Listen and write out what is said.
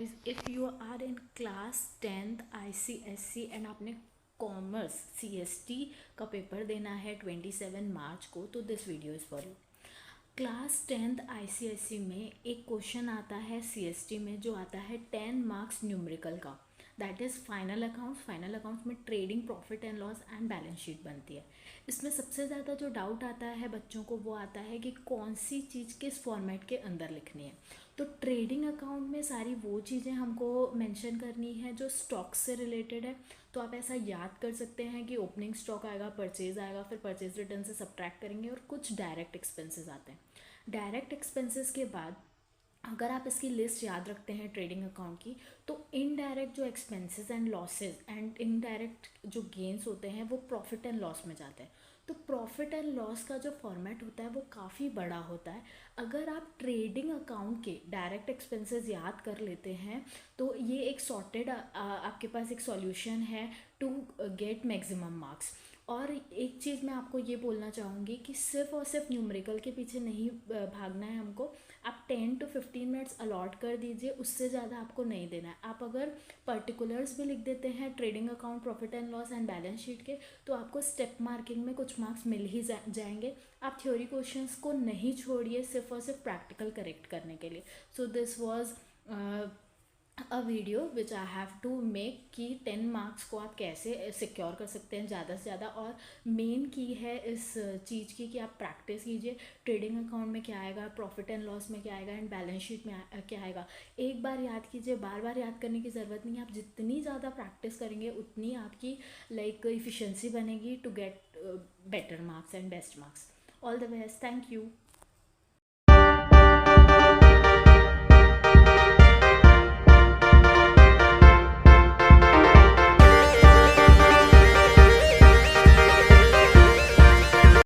If you are in class 10th ICSE and आपने commerce CST का paper देना है 27 मार्च को, तो this video is for you. Class 10th ICSE में एक क्वेश्चन आता है CST में, जो आता है 10 मार्क्स न्यूमेरिकल का, that is final accounts. Final accounts में trading, profit and loss and balance sheet बनती है। इसमें सबसे ज़्यादा जो डाउट आता है बच्चों को वो आता है कि कौन सी चीज़ किस फॉर्मेट के अंदर लिखनी है। तो ट्रेडिंग अकाउंट में सारी वो चीज़ें हमको मेंशन करनी है जो स्टॉक से रिलेटेड है। तो आप ऐसा याद कर सकते हैं कि ओपनिंग स्टॉक आएगा, परचेज आएगा, फिर परचेज रिटर्न से सब्ट्रैक्ट करेंगे और कुछ डायरेक्ट एक्सपेंसेस आते हैं। डायरेक्ट एक्सपेंसेस के बाद अगर आप इसकी लिस्ट याद रखते हैं ट्रेडिंग अकाउंट की, तो इनडायरेक्ट जो expenses and losses and indirect जो गेन्स होते हैं वो प्रॉफिट एंड लॉस में जाते हैं। तो प्रॉफिट एंड लॉस का जो फॉर्मेट होता है वो काफ़ी बड़ा होता है। अगर आप ट्रेडिंग अकाउंट के डायरेक्ट एक्सपेंसेस याद कर लेते हैं तो ये एक सॉर्टेड आपके पास एक सॉल्यूशन है टू गेट मैक्सिमम मार्क्स। और एक चीज़ मैं आपको ये बोलना चाहूँगी कि सिर्फ और सिर्फ न्यूमेरिकल के पीछे नहीं भागना है हमको। आप 10 to 15 मिनट्स अलॉट कर दीजिए, उससे ज़्यादा आपको नहीं देना है। आप अगर पर्टिकुलर्स भी लिख देते हैं trading account, profit and loss and balance sheet के, तो आपको स्टेप मार्किंग में कुछ मार्क्स मिल ही जाएंगे। आप थ्योरी क्वेश्चंस को नहीं छोड़िए सिर्फ और सिर्फ प्रैक्टिकल करेक्ट करने के लिए। So this was a video which I have to make कि 10 मार्क्स को आप कैसे सिक्योर कर सकते हैं ज़्यादा से ज़्यादा। और मेन की है इस चीज़ की कि आप प्रैक्टिस कीजिए। ट्रेडिंग अकाउंट में क्या आएगा, प्रॉफिट एंड लॉस में क्या आएगा एंड बैलेंस शीट में क्या आएगा, एक बार याद कीजिए, बार बार याद करने की ज़रूरत नहीं है। आप जितनी ज़्यादा प्रैक्टिस करेंगे उतनी आपकी इफ़िशेंसी बनेगी to get better marks and best marks. All the best, thank you.